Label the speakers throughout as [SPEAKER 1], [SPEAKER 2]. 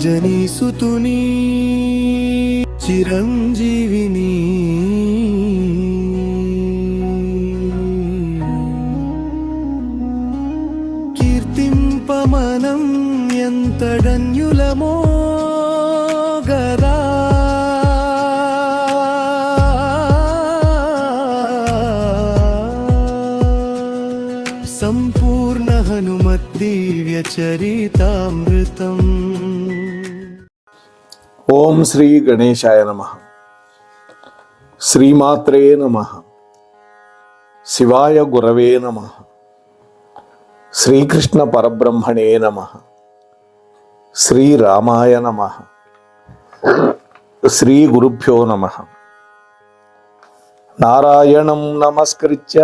[SPEAKER 1] అంజనీసుతుని చిరంజీవిని కీర్తింపమనం ఎంతడన్యులమో గదా సంపూర్ణ హనుమద్దివ్య చరితామృతం.
[SPEAKER 2] ఓం శ్రీ గణేశాయ నమః. శ్రీమాత్రే నమః. శివాయ గురవే నమః. శ్రీకృష్ణ పరబ్రహ్మణే నమః. శ్రీరామాయ నమః. శ్రీ గురుభ్యో నమః. నారాయణం నమస్కృత్య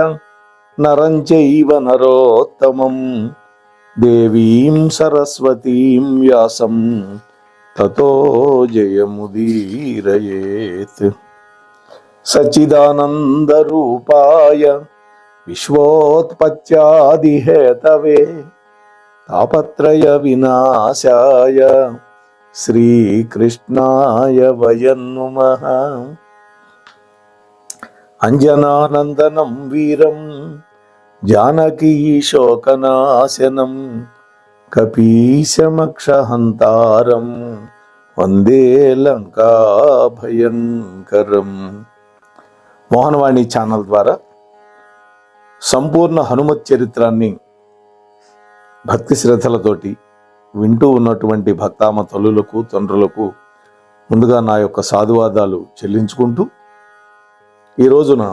[SPEAKER 2] నరం చైవ నరోత్తమం దేవీం సరస్వతీం వ్యాసం తతో జయముదీరయేత్. సచ్చిదానంద రూపాయ విశ్వోత్పత్యాదిహేతవే తాపత్రయ వినాశాయ శ్రీకృష్ణాయ వయం నమః. అంజనానందనం వీరం జానకీ శోకనాశనం కపీశమక్షహంతారం వందే లంకా భయంకరం. మోహనవాణి ఛానల్ ద్వారా సంపూర్ణ హనుమత్ చరిత్రాన్ని భక్తి శ్రద్ధలతోటి వింటూ ఉన్నటువంటి భక్తామ తల్లులకు తండ్రులకు ముందుగా నా యొక్క సాధువాదాలు చెల్లించుకుంటూ ఈ రోజున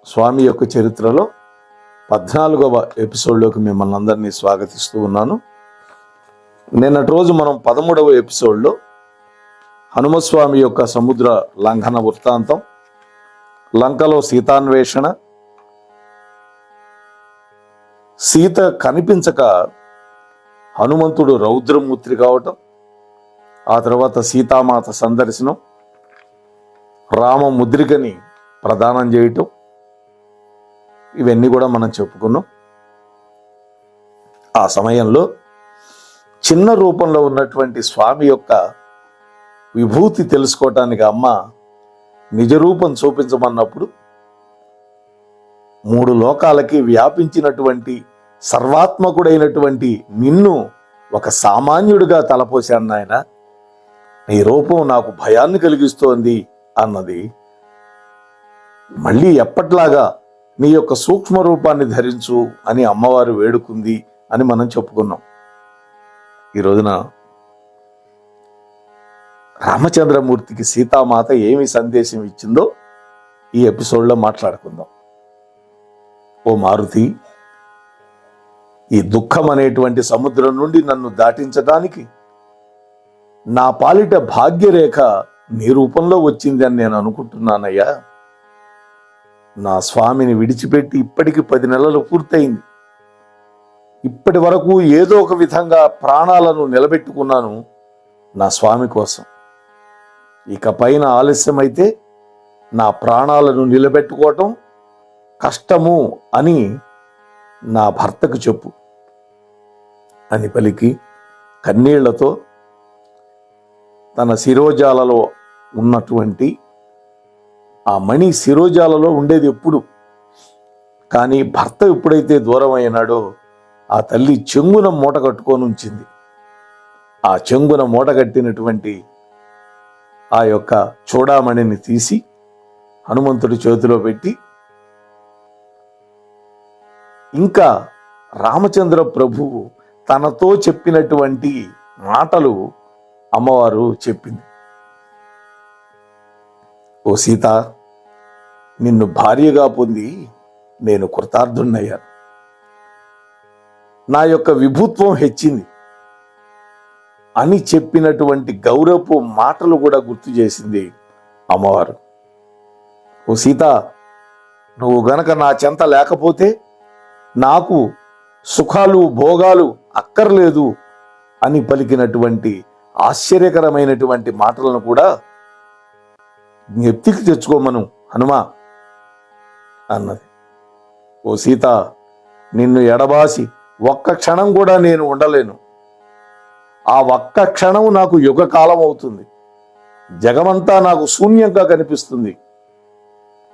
[SPEAKER 2] స్వామి యొక్క చరిత్రలో 14వ ఎపిసోడ్లోకి మిమ్మల్ని అందరినీ స్వాగతిస్తూ ఉన్నాను. నిన్నటి రోజు మనం 13వ ఎపిసోడ్లో హనుమస్వామి యొక్క సముద్ర లంఘన వృత్తాంతం, లంకలో సీతాన్వేషణ, సీత కనిపించక హనుమంతుడు రౌద్రమూర్తి కావటం, ఆ తర్వాత సీతామాత సందర్శనం, రామ ముద్రికని ప్రదానం చేయటం, ఇవన్నీ కూడా మనం చెప్పుకున్నాం. ఆ సమయంలో చిన్న రూపంలో ఉన్నటువంటి స్వామి యొక్క విభూతి తెలుసుకోవటానికి అమ్మ నిజ రూపం చూపించమన్నప్పుడు 3 లోకాలకి వ్యాపించినటువంటి సర్వాత్మకుడైనటువంటి నిన్ను ఒక సామాన్యుడిగా తలపోశాను నాయన, నీ రూపం నాకు భయాన్ని కలిగిస్తోంది అన్నది. మళ్ళీ ఎప్పట్లాగా నీ యొక్క సూక్ష్మ రూపాన్ని ధరించు అని అమ్మవారు వేడుకుంది అని మనం చెప్పుకున్నాం. ఈ రోజున రామచంద్రమూర్తికి సీతామాత ఏమి సందేశం ఇచ్చిందో ఈ ఎపిసోడ్లో మాట్లాడుకుందాం. ఓ మారుతి, ఈ దుఃఖం అనేటువంటి సముద్రం నుండి నన్ను దాటించడానికి నా పాలిట భాగ్యరేఖ నీ రూపంలో వచ్చింది అని నేను అనుకుంటున్నానయ్యా. నా స్వామిని విడిచిపెట్టి ఇప్పటికి 10 నెలలు పూర్తయింది. ఇప్పటి వరకు ఏదో ఒక విధంగా ప్రాణాలను నిలబెట్టుకున్నాను నా స్వామి కోసం. ఇక పైన ఆలస్యమైతే నా ప్రాణాలను నిలబెట్టుకోవటం కష్టము అని నా భర్తకు చెప్పు అని పలికి కన్నీళ్లతో తన శిరోజాలలో ఉన్నటువంటి ఆ మణి శిరోజాలలో ఉండేది ఎప్పుడు, కానీ భర్త ఎప్పుడైతే దూరం అయినాడో ఆ తల్లి చెంగున మూట కట్టుకొని ఉంచింది. ఆ చెంగున మూట కట్టినటువంటి ఆ యొక్క చూడామణిని తీసి హనుమంతుడి చేతిలో పెట్టి ఇంకా రామచంద్ర ప్రభువు తనతో చెప్పినటువంటి మాటలు అమ్మవారు చెప్పింది. ఓ సీత, నిన్ను భార్యగా పొంది నేను కృతార్థున్నయ్యాను. నా యొక్క విభుత్వం హెచ్చింది అని చెప్పినటువంటి గౌరవపు మాటలు కూడా గుర్తు చేసింది అమ్మవారు. ఓ సీత, నువ్వు గనక నా చెంత లేకపోతే నాకు సుఖాలు భోగాలు అక్కర్లేదు అని పలికినటువంటి ఆశ్చర్యకరమైనటువంటి మాటలను కూడా జ్ఞప్తికి తెచ్చుకోమను హనుమా అన్నది. ఓ సీత, నిన్ను ఎడబాసి ఒక్క క్షణం కూడా నేను ఉండలేను. ఆ ఒక్క క్షణం నాకు యుగకాలం అవుతుంది, జగమంతా నాకు శూన్యంగా కనిపిస్తుంది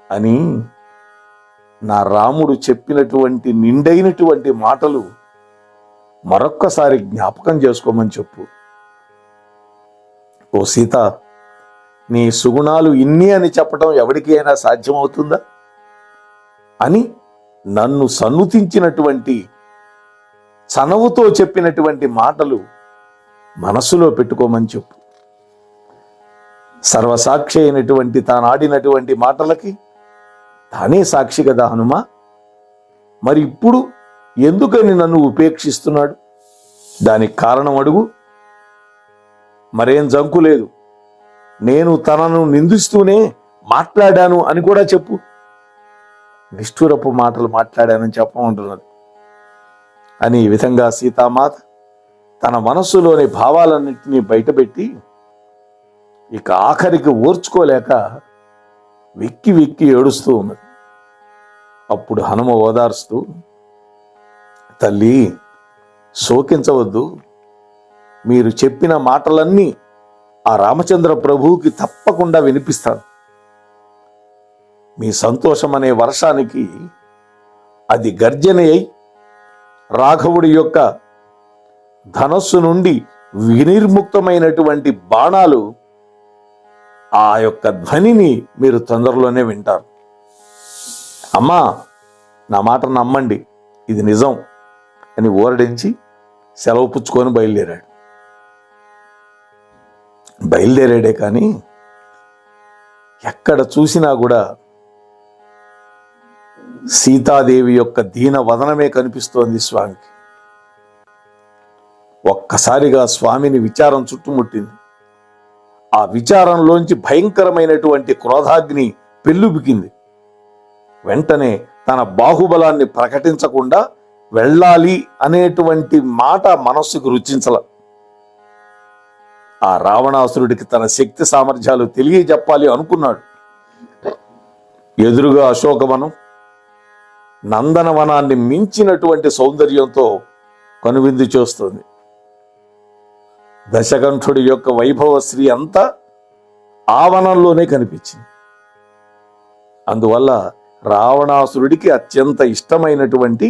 [SPEAKER 2] అని నా రాముడు చెప్పినటువంటి నిండైనటువంటి మాటలు మరొక్కసారి జ్ఞాపకం చేసుకోమని చెప్పు. ఓ సీత, నీ సుగుణాలు ఇన్ని అని చెప్పడం ఎవరికి అయినా సాధ్యమవుతుందా అని నన్ను సన్నుతించినటువంటి, చనువుతో చెప్పినటువంటి మాటలు మనసులో పెట్టుకోమని చెప్పు. సర్వసాక్షి అయినటువంటి తానాడినటువంటి మాటలకి తానే సాక్షి కదా హనుమ. మరి ఇప్పుడు ఎందుకని నన్ను ఉపేక్షిస్తున్నాడు? దానికి కారణం అడుగు. మరేం జంకు లేదు, నేను తనను నిందిస్తూనే మాట్లాడాను అని కూడా చెప్పు. నిష్ఠురపు మాటలు మాట్లాడానని చెప్పమంటున్నది అని ఈ విధంగా సీతామాత తన మనస్సులోని భావాలన్నింటినీ బయటపెట్టి ఇక ఆఖరికి ఓర్చుకోలేక వెక్కి వెక్కి ఏడుస్తూ ఉన్నది. అప్పుడు హనుమ ఓదార్స్తూ, తల్లి శోకించవద్దు, మీరు చెప్పిన మాటలన్నీ ఆ రామచంద్ర ప్రభువుకి తప్పకుండా వినిపిస్తాను. మీ సంతోషం అనే వర్షానికి అది గర్జన అయి రాఘవుడి యొక్క ధనస్సు నుండి వినిర్ముక్తమైనటువంటి బాణాలు ఆ యొక్క ధ్వనిని మీరు తొందరలోనే వింటారు. అమ్మా, నా మాట నమ్మండి, ఇది నిజం అని ఓరడించి సెలవు పుచ్చుకొని బయలుదేరాడే కానీ ఎక్కడ చూసినా కూడా సీతాదేవి యొక్క దీన వదనమే కనిపిస్తోంది స్వామికి. ఒక్కసారిగా స్వామిని విచారం చుట్టుముట్టింది. ఆ విచారంలోంచి భయంకరమైనటువంటి క్రోధాగ్ని పెళ్ళుబికింది. వెంటనే తన బాహుబలాన్ని ప్రకటించకుండా వెళ్ళాలి అనేటువంటి మాట మనస్సుకు రుచించల. ఆ రావణాసురుడికి తన శక్తి సామర్థ్యాలు తెలియజెప్పాలి అనుకున్నాడు. ఎదురుగా అశోకవనం నందనవనాన్ని మించినటువంటి సౌందర్యంతో కనువిందు చేస్తుంది. దశకంఠుడి యొక్క వైభవశ్రీ అంతా ఆ వనంలోనే కనిపించింది. అందువల్ల రావణాసురుడికి అత్యంత ఇష్టమైనటువంటి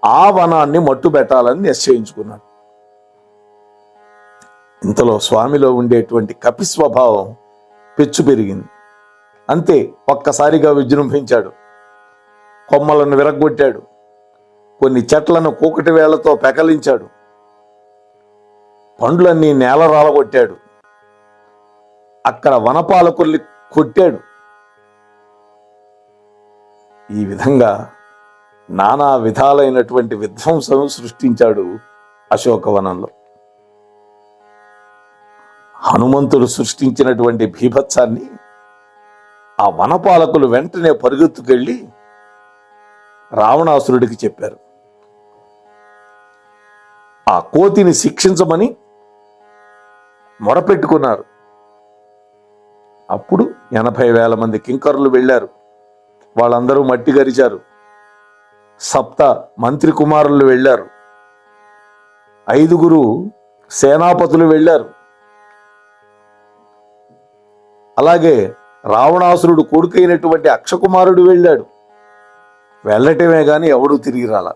[SPEAKER 2] ఆ వనాన్ని మట్టుబెట్టాలని నిశ్చయించుకున్నాడు. ఇంతలో స్వామిలో ఉండేటువంటి కపి స్వభావం పెచ్చు పెరిగింది. అంతే, ఒక్కసారిగా విజృంభించాడు. కొమ్మలను విరగ్గొట్టాడు, కొన్ని చెట్లను కూకటి వేళ్లతో పెకలించాడు, పండ్లన్నీ నేల రాలగొట్టాడు, అక్కడ వనపాలకుల్ని కొట్టాడు. ఈ విధంగా నానా విధాలైనటువంటి విధ్వంసం సృష్టించాడు అశోకవనంలో. హనుమంతుడు సృష్టించినటువంటి భీభత్సాన్ని ఆ వనపాలకులు వెంటనే పరుగెత్తుకెళ్ళి రావణాసురుడికి చెప్పారు. ఆ కోతిని శిక్షించమని మొరపెట్టుకున్నారు. అప్పుడు 80,000 మంది కింకరులు వెళ్ళారు. వాళ్ళందరూ మట్టి గరిచారు. 7 మంత్రి కుమారులు వెళ్ళారు. 5 సేనాపతులు వెళ్ళారు. అలాగే రావణాసురుడు కొడుకైనటువంటి అక్షకుమారుడు వెళ్ళాడు. వెళ్ళటమే గాని ఎవడూ తిరిగి రాల.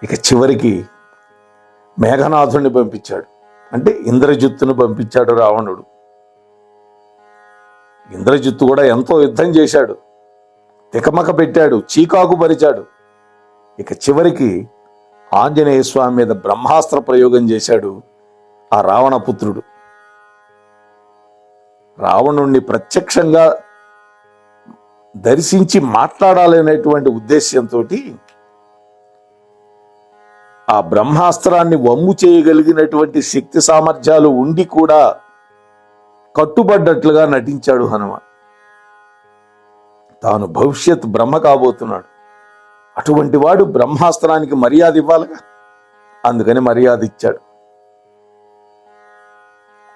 [SPEAKER 2] ఇక చివరికి మేఘనాథుడిని పంపించాడు, అంటే ఇంద్రజిత్తును పంపించాడు రావణుడు. ఇంద్రజిత్తు కూడా ఎంతో యుద్ధం చేశాడు, తికమక పెట్టాడు, చీకాకు పరిచాడు. ఇక చివరికి ఆంజనేయ స్వామి మీద బ్రహ్మాస్త్ర ప్రయోగం చేశాడు ఆ రావణపుత్రుడు. రావణుణ్ణి ప్రత్యక్షంగా దర్శించి మాట్లాడాలనేటువంటి ఉద్దేశ్యంతో ఆ బ్రహ్మాస్త్రాన్ని వమ్ము చేయగలిగినటువంటి శక్తి సామర్థ్యాలు ఉండి కూడా కట్టుబడ్డట్లుగా నటించాడు హనుమ. తాను భవిష్యత్ బ్రహ్మ కాబోతున్నాడు. అటువంటి వాడు బ్రహ్మాస్త్రానికి మర్యాద ఇవ్వాలిగా, అందుకని మర్యాద ఇచ్చాడు.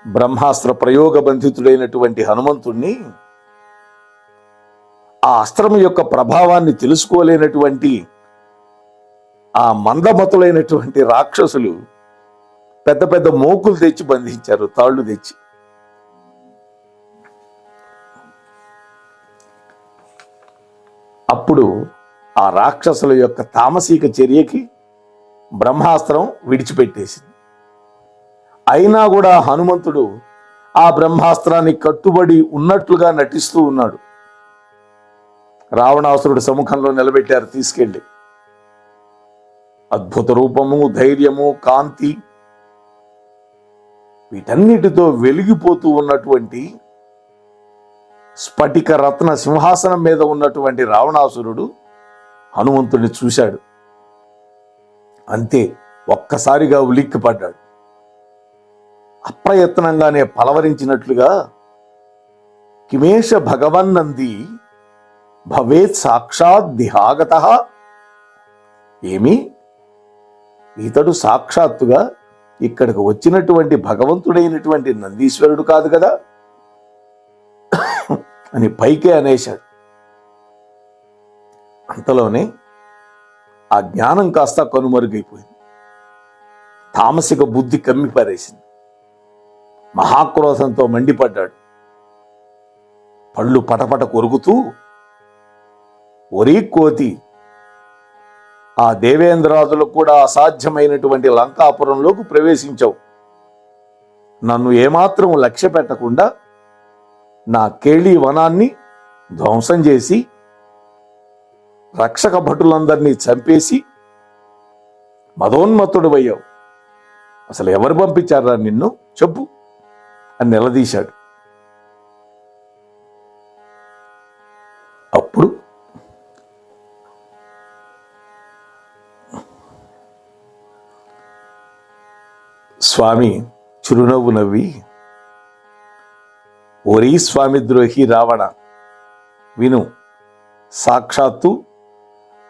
[SPEAKER 2] బ్రహ్మాస్త్ర ప్రయోగ బంధితుడైనటువంటి హనుమంతుణ్ణి ఆ అస్త్రం యొక్క ప్రభావాన్ని తెలుసుకోలేనటువంటి ఆ మందమతులైనటువంటి రాక్షసులు పెద్ద పెద్ద మోకులు తెచ్చి బంధించారు, తాళ్ళు తెచ్చి. అప్పుడు ఆ రాక్షసుల యొక్క తామసిక చర్యకి బ్రహ్మాస్త్రం విడిచిపెట్టేసింది. అయినా కూడా హనుమంతుడు ఆ బ్రహ్మాస్త్రాన్ని కట్టుబడి ఉన్నట్లుగా నటిస్తూ ఉన్నాడు. రావణాసురుడి సముఖంలో నిలబెట్టారు తీసుకెళ్ళి. అద్భుత రూపము, ధైర్యము, కాంతి వీటన్నిటితో వెలిగిపోతూ ఉన్నటువంటి స్ఫటిక రత్న సింహాసనం మీద ఉన్నటువంటి రావణాసురుడు హనుమంతుడిని చూశాడు. అంతే, ఒక్కసారిగా ఉలిక్కిపడ్డాడు. అప్రయత్నంగానే పలవరించినట్లుగా, కిమేష భగవన్నంది భవేత్ సాక్షాత్ దిహాగత. ఏమి, ఇతడు సాక్షాత్తుగా ఇక్కడికి వచ్చినటువంటి భగవంతుడైనటువంటి నందీశ్వరుడు కాదు కదా అని పైకే అనేశాడు. అంతలోనే ఆ జ్ఞానం కాస్త కనుమరుగైపోయింది. తామసిక బుద్ధి కమ్మిపారేసింది. మహాక్రోధంతో మండిపడ్డాడు. పళ్ళు పటపట కొరుకుతూ, ఒరీ కోతి, ఆ దేవేంద్రాదులకు కూడా అసాధ్యమైనటువంటి లంకాపురంలోకి ప్రవేశించావు. నన్ను ఏమాత్రం లక్ష్య పెట్టకుండా నా కేళీ వనాన్ని ధ్వంసం చేసి రక్షక భటులందరినీ చంపేసి మదోన్మత్తుడివయ్యావు. అసలు ఎవరు పంపించారా నిన్ను, చెప్పు అని నిలదీశాడు. అప్పుడు స్వామి చిరునవ్వు నవ్వి, ఓరీ స్వామి ద్రోహి రావణ, విను, సాక్షాత్తు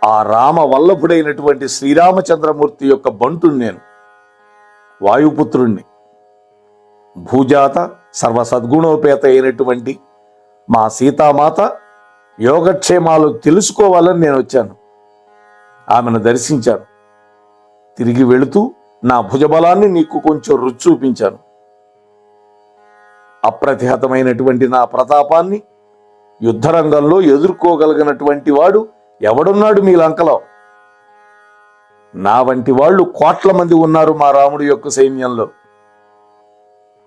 [SPEAKER 2] ఆ రామ వల్లభుడైనటువంటి శ్రీరామచంద్రమూర్తి యొక్క బంటుని నేను, వాయుపుత్రుణ్ణి. భూజాత సర్వసద్గుణోపేత అయినటువంటి మా సీతామాత యోగక్షేమాలు తెలుసుకోవాలని నేను వచ్చాను. ఆమెను దర్శించాను. తిరిగి వెళుతూ నా భుజబలాన్ని నీకు కొంచెం రుచి చూపించాను. అప్రతిహతమైనటువంటి నా ప్రతాపాన్ని యుద్ధరంగంలో ఎదుర్కోగలిగినటువంటి వాడు ఎవడున్నాడు మీ లంకలో? నా వంటి వాళ్ళు కోట్ల మంది ఉన్నారు మా రాముడి యొక్క సైన్యంలో.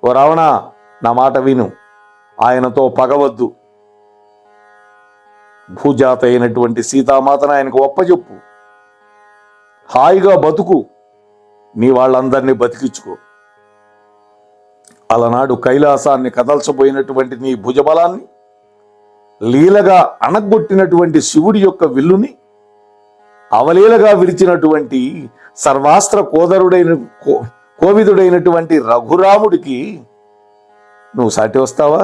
[SPEAKER 2] ఓ రావణ, నా మాట విను, ఆయనతో పగవద్దు. భూజాత అయినటువంటి సీతామాతను ఆయనకు ఒప్పజెప్పు. హాయిగా బతుకు, నీ వాళ్ళందరినీ బతికించుకో. అలనాడు కైలాసాన్ని కదల్చబోయినటువంటి నీ భుజబలాన్ని లీలగా అణగొట్టినటువంటి శివుడి యొక్క విల్లుని అవలీలగా విరిచినటువంటి సర్వాస్త్ర కోవిదుడైనటువంటి రఘురాముడికి నువ్వు సాటి వస్తావా?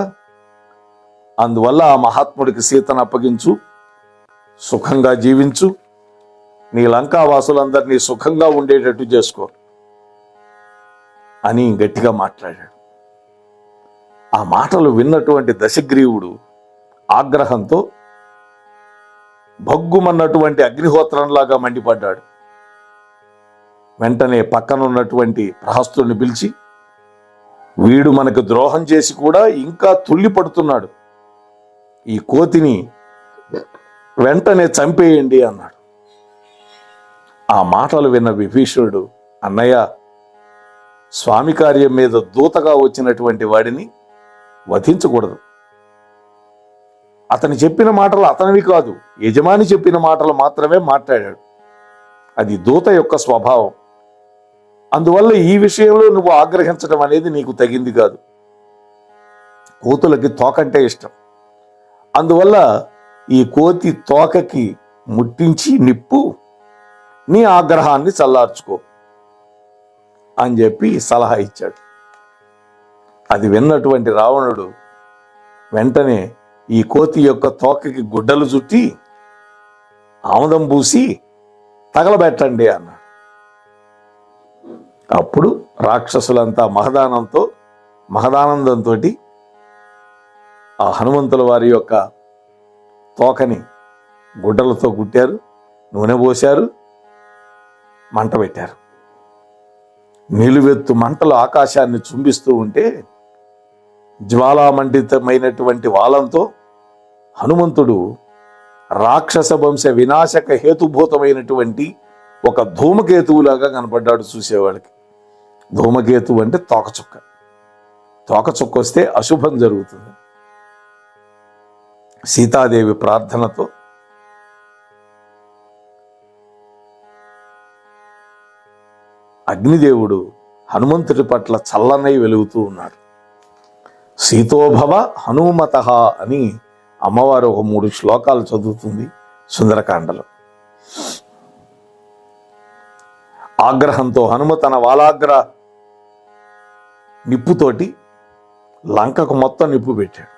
[SPEAKER 2] అందువల్ల ఆ మహాత్ముడికి సీతను అప్పగించు, సుఖంగా జీవించు, నీ లంకావాసులందరినీ సుఖంగా ఉండేటట్టు చేసుకో అని గట్టిగా మాట్లాడాడు. ఆ మాటలు విన్నటువంటి దశగ్రీవుడు ఆగ్రహంతో భగ్గుమన్నటువంటి అగ్నిహోత్రంలాగా మండిపడ్డాడు. వెంటనే పక్కనున్నటువంటి ప్రహస్తుని పిలిచి, వీడు మనకు ద్రోహం చేసి కూడా ఇంకా తుల్లిపడుతున్నాడు, ఈ కోతిని వెంటనే చంపేయండి అన్నాడు. ఆ మాటలు విన్న విభీషణుడు, అన్నయ్య, స్వామి కార్యం మీద దూతగా వచ్చినటువంటి వాడిని వధించకూడదు. అతని చెప్పిన మాటలు అతనివి కాదు, యజమాని చెప్పిన మాటలు మాత్రమే మాట్లాడాడు. అది దూత యొక్క స్వభావం. అందువల్ల ఈ విషయంలో నువ్వు ఆగ్రహించడం అనేది నీకు తగింది కాదు. కోతులకి తోకంటే ఇష్టం. అందువల్ల ఈ కోతి తోకకి ముట్టించి నిప్పు, నీ ఆగ్రహాన్ని చల్లార్చుకో అని చెప్పి సలహా ఇచ్చాడు. అది విన్నటువంటి రావణుడు వెంటనే ఈ కోతి యొక్క తోకకి గుడ్డలు చుట్టి ఆముదం పూసి తగలబెట్టండి అన్నాడు. అప్పుడు రాక్షసులంతా మహదానందంతో ఆ హనుమంతుల వారి యొక్క తోకని గుడ్డలతో కుట్టారు, నూనె పోశారు, మంట పెట్టారు. నిలువెత్తు మంటలు ఆకాశాన్ని చుంబిస్తూ ఉంటే జ్వాలామండితమైనటువంటి వాలంతో హనుమంతుడు రాక్షస వంశ వినాశక హేతుభూతమైనటువంటి ఒక ధూమకేతువులాగా కనపడ్డాడు చూసేవాడికి. ధూమకేతువు అంటే తోకచుక్క. తోకచుక్క వస్తే అశుభం జరుగుతుంది. సీతాదేవి ప్రార్థనతో అగ్నిదేవుడు హనుమంతుడి పట్ల చల్లనై వెలుగుతూ ఉన్నాడు. సీతోభవ హనుమత అని అమ్మవారు ఒక 3 శ్లోకాలు చదువుతుంది సుందరకాండలో. ఆగ్రహంతో హనుమ తన వాలాగ్ర నిప్పుతోటి లంకకు మొత్తం నిప్పు పెట్టాడు.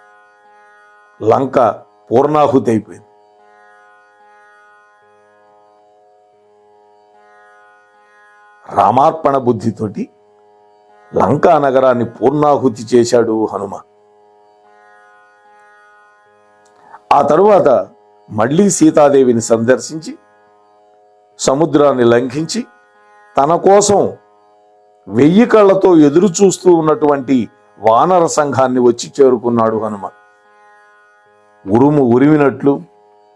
[SPEAKER 2] లంక పూర్ణాహుతి అయిపోయింది. రామార్పణ బుద్ధితోటి లంకా నగరాన్ని పూర్ణాహుతి చేశాడు హనుమ. ఆ తరువాత మళ్ళీ సీతాదేవిని సందర్శించి సముద్రాన్ని లంఘించి తన కోసం 1000 కళ్ళతో ఎదురు చూస్తూ ఉన్నటువంటి వానర సంఘాన్ని వచ్చి చేరుకున్నాడు హనుమ. ఉరుము ఉరిమినట్లు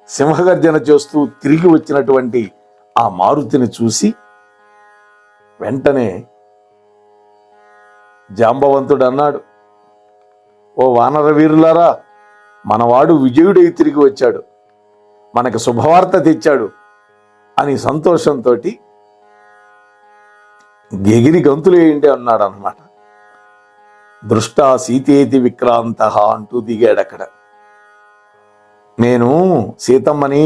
[SPEAKER 2] సింహగర్జన చేస్తూ తిరిగి వచ్చినటువంటి ఆ మారుతిని చూసి వెంటనే జాంబవంతుడు అన్నాడు, ఓ వానర వీరులారా, మనవాడు విజయుడై తిరిగి వచ్చాడు, మనకు శుభవార్త తెచ్చాడు అని సంతోషంతో గెగిరి గంతులు వేయండి అన్నాడు అన్నమాట. దృష్టా సీతేతి విక్రాంత అంటూ దిగాడు అక్కడ. నేను సీతమ్మని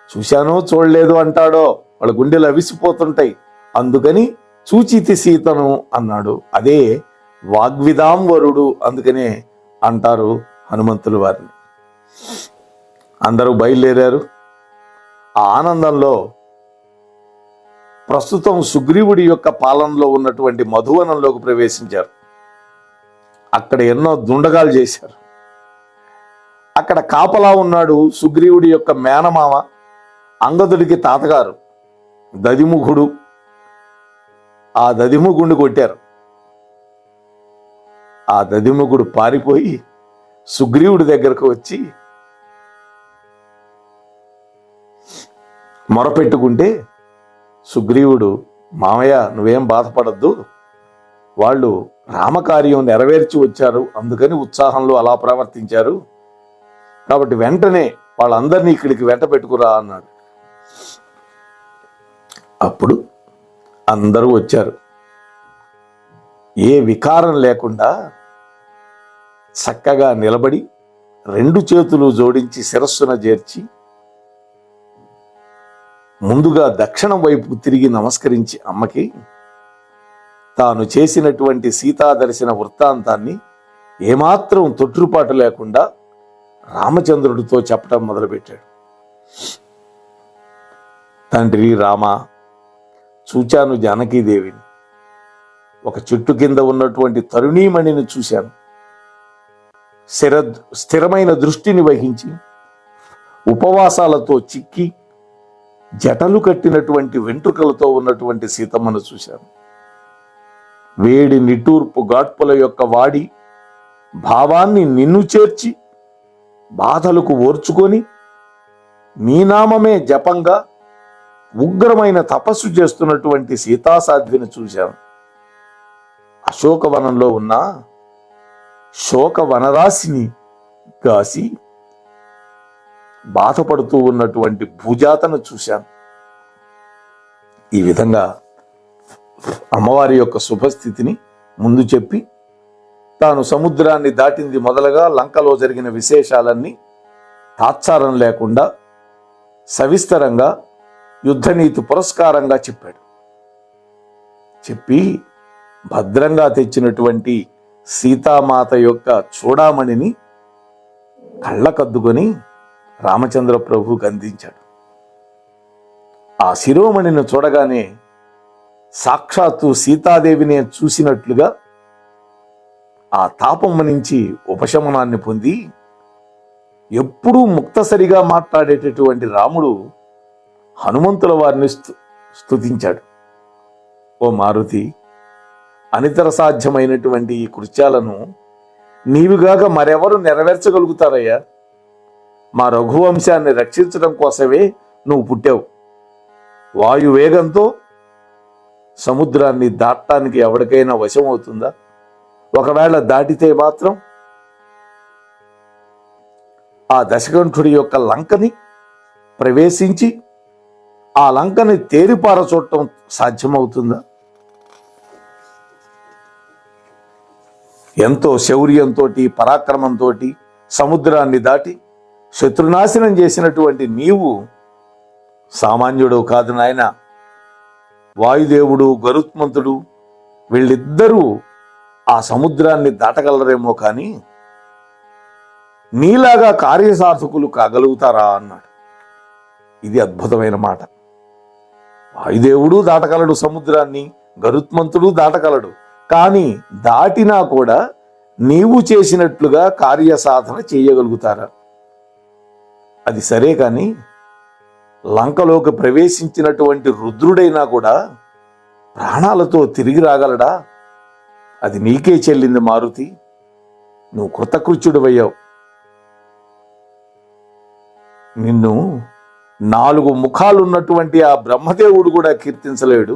[SPEAKER 2] చూశానో చూడలేదు అంటాడో, వాళ్ళ గుండెలు అవిసిపోతుంటాయి, అందుకని చూచితి సీతను అన్నాడు. అదే వాగ్విదాంవరుడు, అందుకనే అంటారు హనుమంతుల వారిని. అందరూ బయలుదేరారు. ఆ ఆనందంలో ప్రస్తుతం సుగ్రీవుడి యొక్క పాలనలో ఉన్నటువంటి మధువనంలోకి ప్రవేశించారు. అక్కడ ఎన్నో దుండగాలు చేశారు. అక్కడ కాపలా ఉన్నాడు సుగ్రీవుడి యొక్క మేనమామ, అంగదుడికి తాతగారు దదిముఖుడు. ఆ దదిముఖుడిని కొట్టారు. ఆ దదిముఖుడు పారిపోయి సుగ్రీవుడి దగ్గరకు వచ్చి మొరపెట్టుకుంటే సుగ్రీవుడు, మామయ్య నువ్వేం బాధపడద్దు, వాళ్ళు రామకార్యం నెరవేర్చి వచ్చారు, అందుకని ఉత్సాహంలో అలా ప్రవర్తించారు, కాబట్టి వెంటనే వాళ్ళందరినీ ఇక్కడికి వెంట పెట్టుకురా అన్నాడు. అప్పుడు అందరూ వచ్చారు. ఏ వికారం లేకుండా చక్కగా నిలబడి 2 చేతులు జోడించి శిరస్సున చేర్చి ముందుగా దక్షిణం వైపు తిరిగి నమస్కరించి అమ్మకి తాను చేసినటువంటి సీతా దర్శన వృత్తాంతాన్ని ఏమాత్రం తొట్రుపాటు లేకుండా రామచంద్రుడితో చెప్పడం మొదలుపెట్టాడు. తండ్రి రామ, చూచాను జానకీదేవిని, ఒక చెట్టు కింద ఉన్నటువంటి తరుణీమణిని చూశాను. స్థిరమైన దృష్టిని వహించి ఉపవాసాలతో చిక్కి జటలు కట్టినటువంటి వెంట్రుకలతో ఉన్నటువంటి సీతమ్మను చూశాను. వేడి నిట్టూర్పు గాడ్పుల యొక్క వాడి భావాన్ని నిన్ను చేర్చి బాధలకు ఓర్చుకొని నీ నామమే జపంగా ఉగ్రమైన తపస్సు చేస్తున్నటువంటి సీతాసాధ్విని చూశాను. అశోకవనంలో ఉన్న శోక వనరాశిని కాసి బాధపడుతూ ఉన్నటువంటి భూజాతను చూశాను. ఈ విధంగా అమ్మవారి యొక్క శుభస్థితిని ముందు చెప్పి తాను సముద్రాన్ని దాటింది మొదలుగా లంకలో జరిగిన విశేషాలన్నీ తాత్సారం లేకుండా సవిస్తరంగా యుద్ధనీతి పురస్కారంగా చెప్పాడు. చెప్పి భద్రంగా తెచ్చినటువంటి సీతామాత యొక్క చూడామణిని కళ్ళకద్దుకొని రామచంద్ర ప్రభువుకి అందించాడు. ఆ శిరోమణిని చూడగానే సాక్షాత్తు సీతాదేవిని చూసినట్లుగా ఆ తాపం నుంచి ఉపశమనాన్ని పొంది ఎప్పుడూ ముక్తసరిగా మాట్లాడేటటువంటి రాముడు హనుమంతుల వారిని స్తుతించాడు. ఓ మారుతి, అనితర సాధ్యమైనటువంటి ఈ కృత్యాలను నీవుగాక మరెవరు నెరవేర్చగలుగుతారయ్యా? మా రఘువంశాన్ని రక్షించడం కోసమే నువ్వు పుట్టావు. వాయువేగంతో సముద్రాన్ని దాటడానికి ఎవరికైనా వశం అవుతుందా? ఒకవేళ దాటితే మాత్రం ఆ దశకంఠుడి యొక్క లంకని ప్రవేశించి ఆ లంకని తేరిపారచూడటం సాధ్యమవుతుందా? ఎంతో శౌర్యంతో పరాక్రమంతో సముద్రాన్ని దాటి శత్రునాశనం చేసినటువంటి నీవు సామాన్యుడు కాదు నాయన. వాయుదేవుడు, గరుత్మంతుడు వీళ్ళిద్దరూ ఆ సముద్రాన్ని దాటగలరేమో కానీ నీలాగా కార్యసాధకులు కాగలుగుతారా అన్నాడు. ఇది అద్భుతమైన మాట. వాయుదేవుడు దాటగలడు సముద్రాన్ని, గరుత్మంతుడు దాటగలడు. కానీ దాటినా కూడా నీవు చేసినట్లుగా కార్యసాధన చేయగలుగుతారా? అది సరే, కానీ లంకలోకి ప్రవేశించినటువంటి రుద్రుడైనా కూడా ప్రాణాలతో తిరిగి రాగలడా? అది నీకే చెల్లింది మారుతి. నువ్వు కృతకృత్యుడివయ్యావు. నిన్ను 4 ముఖాలున్నటువంటి ఆ బ్రహ్మదేవుడు కూడా కీర్తించలేడు.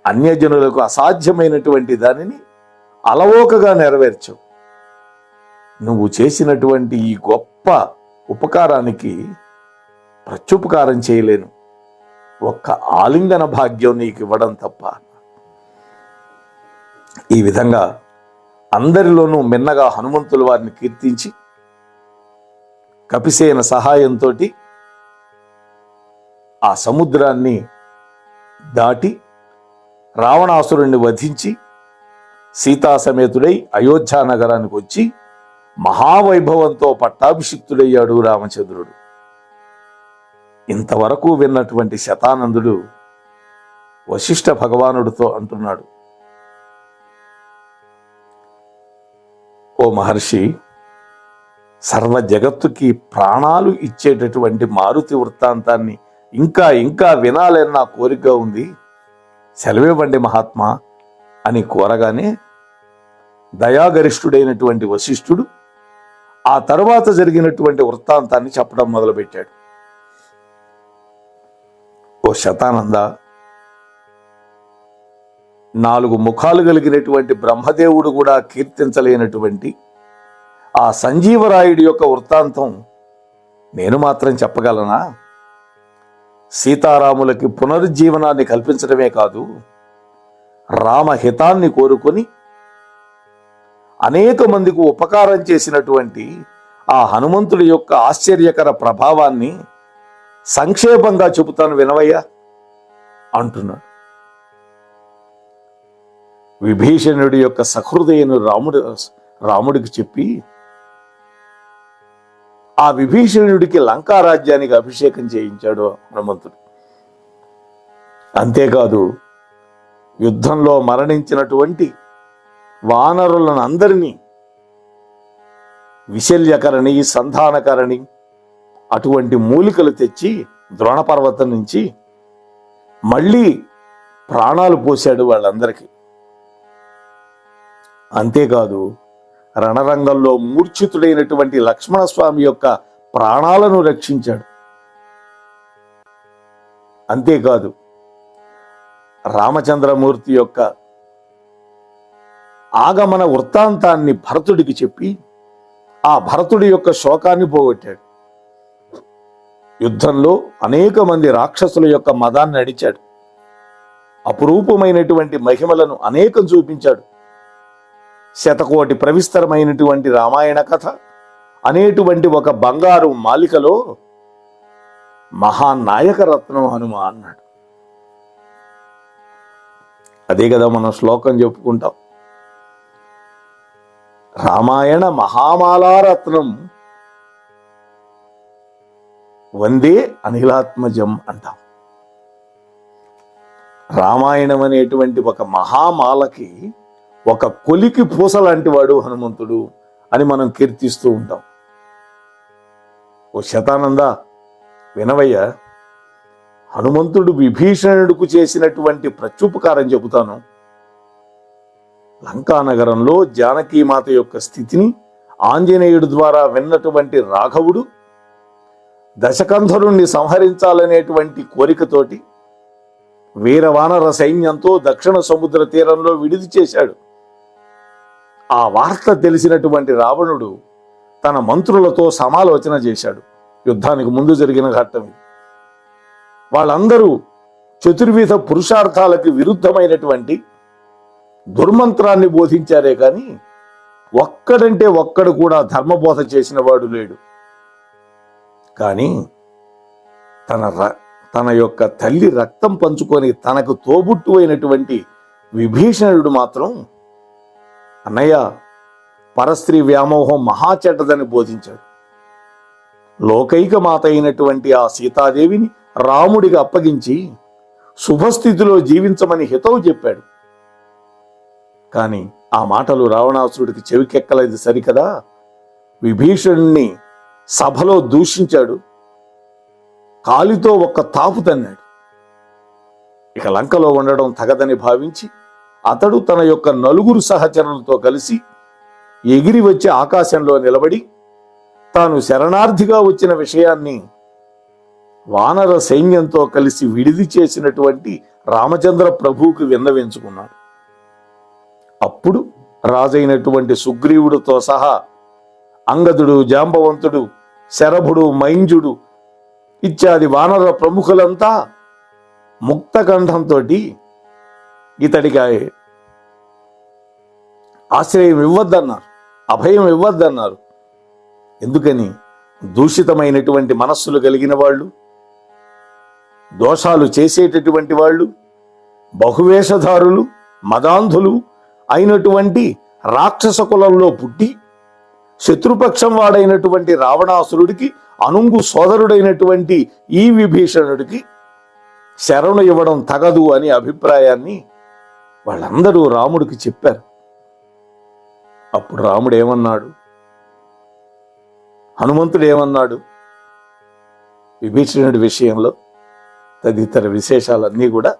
[SPEAKER 2] అన్యజనులకు అసాధ్యమైనటువంటి దానిని అలవోకగా నెరవేర్చవు. నువ్వు చేసినటువంటి ఈ గొప్ప ఉపకారానికి ప్రత్యుపకారం చేయలేను. ఒక్క ఆలింగన భాగ్యం నీకు ఇవ్వడం తప్ప. ఈ విధంగా అందరిలోనూ మిన్నగా హనుమంతుల వారిని కీర్తించి కపిసేన సహాయంతో ఆ సముద్రాన్ని దాటి రావణాసురుణ్ణి వధించి సీతా సమేతుడై అయోధ్యా నగరానికి వచ్చి మహావైభవంతో పట్టాభిషిక్తుడయ్యాడు రామచంద్రుడు. ఇంతవరకు విన్నటువంటి శతానందుడు వశిష్ఠ భగవానుడితో అంటున్నాడు, ఓ మహర్షి, సర్వ జగత్తుకి ప్రాణాలు ఇచ్చేటటువంటి మారుతి వృత్తాంతాన్ని ఇంకా ఇంకా వినాలని నా కోరిక ఉంది, సెలవివ్వండి మహాత్మా అని కోరగానే దయాగరిష్ఠుడైనటువంటి వశిష్ఠుడు ఆ తరువాత జరిగినటువంటి వృత్తాంతాన్ని చెప్పడం మొదలుపెట్టాడు. ఓ శతానంద, 4 ముఖాలు కలిగినటువంటి బ్రహ్మదేవుడు కూడా కీర్తించలేనటువంటి ఆ సంజీవరాయుడి యొక్క వృత్తాంతం నేను మాత్రం చెప్పగలనా? సీతారాములకి పునరుజ్జీవనాన్ని కల్పించడమే కాదు, రామహితాన్ని కోరుకొని అనేక మందికి ఉపకారం చేసినటువంటి ఆ హనుమంతుడి యొక్క ఆశ్చర్యకర ప్రభావాన్ని సంక్షేపంగా చెబుతాను వినవయ్యా అంటున్నాడు. విభీషణుడి యొక్క సహృదయను రాముడికి చెప్పి ఆ విభీషణుడికి లంకా రాజ్యానికి అభిషేకం చేయించాడు హనుమంతుడు. అంతేకాదు, యుద్ధంలో మరణించినటువంటి వానరులను అందరినీ విశల్యకరణి, సంధానకరణి అటువంటి మూలికలు తెచ్చి ద్రోణపర్వతం నుంచి మళ్ళీ ప్రాణాలు పోశాడు వాళ్ళందరికీ. అంతేకాదు, రణరంగంలో మూర్ఛితుడైనటువంటి లక్ష్మణస్వామి యొక్క ప్రాణాలను రక్షించాడు. అంతేకాదు, రామచంద్రమూర్తి యొక్క ఆగమన వృత్తాంతాన్ని భరతుడికి చెప్పి ఆ భరతుడి యొక్క శోకాన్ని పోగొట్టాడు. యుద్ధంలో అనేక మంది రాక్షసుల యొక్క మదాన్ని అడిచాడు. అపురూపమైనటువంటి మహిమలను అనేకం చూపించాడు. శతకోటి ప్రవిస్తరమైనటువంటి రామాయణ కథ అనేటువంటి ఒక బంగారు మాలికలో మహానాయక రత్నం హనుమ అన్నాడు. అదే కదా మనం శ్లోకం చెప్పుకుంటాం, రామాయణ మహామాలారత్నం వందే అనిలాత్మజం అంటాం. రామాయణం అనేటువంటి ఒక మహామాలకి ఒక కొలికి పూస లాంటి వాడు హనుమంతుడు అని మనం కీర్తిస్తూ ఉంటాం. ఓ శతానంద, వినవయ్య, హనుమంతుడు విభీషణుడికి చేసినటువంటి ప్రత్యుపకారం చెబుతాను. లంకా నగరంలో జానకీమాత యొక్క స్థితిని ఆంజనేయుడి ద్వారా విన్నటువంటి రాఘవుడు దశకంధరుణ్ణి సంహరించాలనేటువంటి కోరికతోటి వీరవానర సైన్యంతో దక్షిణ సముద్ర తీరంలో విడిది చేశాడు. ఆ వార్త తెలిసినటువంటి రావణుడు తన మంత్రులతో సమాలోచన చేశాడు. యుద్ధానికి ముందు జరిగిన ఘట్టం ఇది. వాళ్ళందరూ చతుర్విధ పురుషార్థాలకు విరుద్ధమైనటువంటి దుర్మంత్రాన్ని బోధించారే కానీ ఒక్కడంటే ఒక్కడు కూడా ధర్మబోధ చేసిన వాడు లేడు. కానీ తన యొక్క తల్లి రక్తం పంచుకొని తనకు తోబుట్టు అయినటువంటి విభీషణుడు మాత్రం అన్నయ్య పరస్త్రీ వ్యామోహం మహా చెడ్డదని బోధించాడు. లోకైక మాత అయినటువంటి ఆ సీతాదేవిని రాముడికి అప్పగించి శుభస్థితిలో జీవించమని హితవు చెప్పాడు. కానీ ఆ మాటలు రావణాసురుడికి చెవికెక్కలేదు సరికదా. విభీషణుణ్ణి సభలో దూషించాడు, కాలితో ఒక్క తాపు తన్నాడు. ఇక లంకలో ఉండడం తగదని భావించి అతడు తన యొక్క నలుగురు సహచరులతో కలిసి ఎగిరి వచ్చి ఆకాశంలో నిలబడి తాను శరణార్థిగా వచ్చిన విషయాన్ని వానర సైన్యంతో కలిసి విడిది చేసినటువంటి రామచంద్ర ప్రభువుకి విన్నవించుకున్నాడు. అప్పుడు రాజైనటువంటి సుగ్రీవుడితో సహా అంగదుడు, జాంబవంతుడు, శరభుడు, మైంజుడు ఇత్యాది వానర ప్రముఖులంతా ముక్తకంఠంతో ఇతడికి ఆశ్రయం ఇవ్వద్దన్నారు, అభయం ఇవ్వద్దన్నారు. ఎందుకని? దూషితమైనటువంటి మనస్సులు కలిగిన వాళ్ళు, దోషాలు చేసేటటువంటి వాళ్ళు, బహువేషధారులు, మదాంధులు అయినటువంటి రాక్షస కులంలో పుట్టి శత్రుపక్షం వాడైనటువంటి రావణాసురుడికి అనుంగు సోదరుడైనటువంటి ఈ విభీషణుడికి శరణు ఇవ్వడం తగదు అనే అభిప్రాయాన్ని వాళ్ళందరూ రాముడికి చెప్పారు. అప్పుడు రాముడు ఏమన్నాడు? హనుమంతుడు ఏమన్నాడు? విభీషణుడి విషయంలో తదితర విశేషాలన్నీ కూడా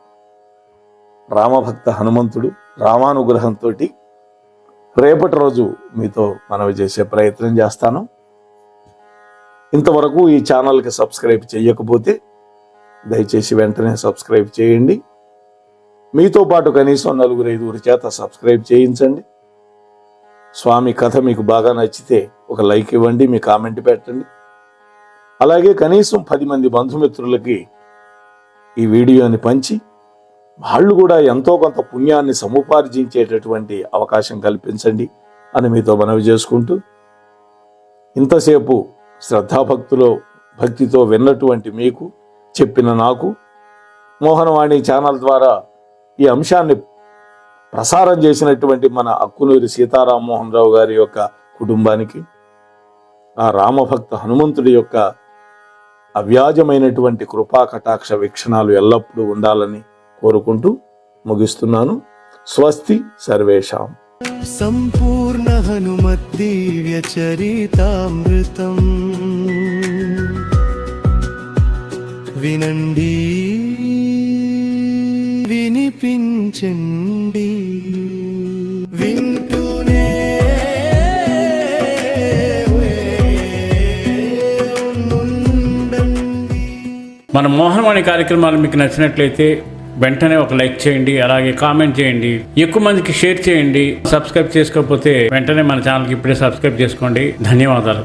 [SPEAKER 2] రామభక్త హనుమంతుడు రామానుగ్రహంతో రేపటి రోజు మీతో మనవి చేసే ప్రయత్నం చేస్తాను. ఇంతవరకు ఈ ఛానల్కి సబ్స్క్రైబ్ చేయకపోతే దయచేసి వెంటనే సబ్స్క్రైబ్ చేయండి. మీతో పాటు కనీసం 4-5 చేత సబ్స్క్రైబ్ చేయించండి. స్వామి కథ మీకు బాగా నచ్చితే ఒక లైక్ ఇవ్వండి, మీ కామెంట్ పెట్టండి. అలాగే కనీసం 10 మంది బంధుమిత్రులకి ఈ వీడియోని పంచి వాళ్ళు కూడా ఎంతో కొంత పుణ్యాన్ని సముపార్జించేటటువంటి అవకాశం కల్పించండి అని మీతో మనవి చేసుకుంటూ, ఇంతసేపు భక్తితో విన్నటువంటి మీకు, చెప్పిన నాకు, మోహనవాణి ఛానల్ ద్వారా ఈ అంశాన్ని ప్రసారం చేసినటువంటి మన అక్కునూరి సీతారామమోహన్ రావు గారి యొక్క కుటుంబానికి, ఆ రామభక్త హనుమంతుడి యొక్క అవ్యాజమైనటువంటి కృపా కటాక్ష వీక్షణాలు ఎల్లప్పుడూ ఉండాలని కోరుకుంటూ ముగిస్తున్నాను. స్వస్తి సర్వేషాం.
[SPEAKER 1] సంపూర్ణ హనుమద్దివ్య చరితామృతం వినండి, వినిపించండి, వింటూనే ఉండండి.
[SPEAKER 3] మన మోహనవాణి కార్యక్రమాలు మీకు నచ్చినట్లయితే వెంటనే ఒక లైక్ చేయండి, అలాగే కామెంట్ చేయండి, ఎక్కువ మందికి షేర్ చేయండి. సబ్స్క్రైబ్ చేసుకోకపోతే వెంటనే మన ఛానల్కి ఇప్పుడే సబ్స్క్రైబ్ చేసుకోండి. ధన్యవాదాలు.